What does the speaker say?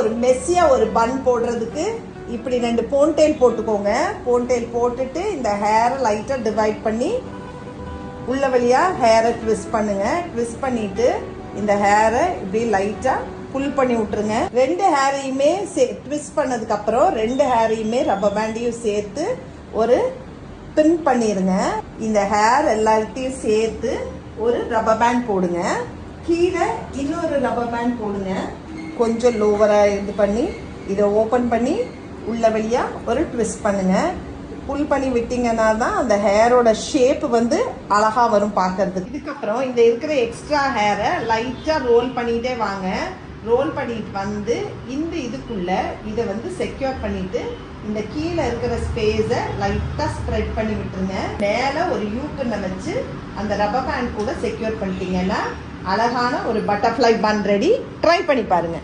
ஒரு மெஸ்ஸியா ஒரு பன் போடுறதுக்கு இப்படி 2 போன்டெயில் போட்டுக்கோங்க. போன்டெயில் போட்டுட்டு இந்த ஹேரை லைட்டா டிவைட் பண்ணி உள்ள வழியா ஹேரை ட்விஸ்ட் பண்ணுங்க. ட்விஸ்ட் பண்ணிட்டு இந்த ஹேரை இப்படி லைட்டா புல் பண்ணி விட்டுருங்க. 2 ஹேரையுமே ட்விஸ்ட் பண்ணதுக்கு அப்புறம் 2 ஹேரையுமே ரப்பர் பேண்டையும் சேர்த்து ஒரு பின் பண்ணிருங்க. இந்த ஹேர் எல்லாத்தையும் சேர்த்து ஒரு ரப்பர் பேண்ட் போடுங்க. கீழே இன்னொரு ரப்பர் பேண்ட் போடுங்க. கொஞ்சம் லோவரா இது பண்ணி இதை ஓபன் பண்ணி உள்ள வழியா ஒரு ட்விஸ்ட் பண்ணுங்க. புல் பண்ணி விட்டீங்கன்னா தான் அந்த ஹேரோட ஷேப் வந்து அழகா வரும் பார்க்கறதுக்கு. இதுக்கப்புறம் இந்த இருக்கிற எக்ஸ்ட்ரா ஹேரை லைட்டா ரோல் பண்ணிட்டே வாங்க. ரோல் பண்ணிட்டு வந்து இந்த இதுக்குள்ள இதை வந்து செக்யூர் பண்ணிட்டு இந்த கீழே இருக்கிற ஸ்பேஸை லைட்டா ஸ்ப்ரெட் பண்ணி விட்டுருங்க. மேலே ஒரு யூக்கனை வச்சு அந்த ரப்பர் பேண்ட் கூட செக்யூர் பண்ணிட்டீங்கன்னா அழகான ஒரு பட்டர்ஃப்ளை பன் ரெடி. ட்ரை பண்ணி பாருங்க.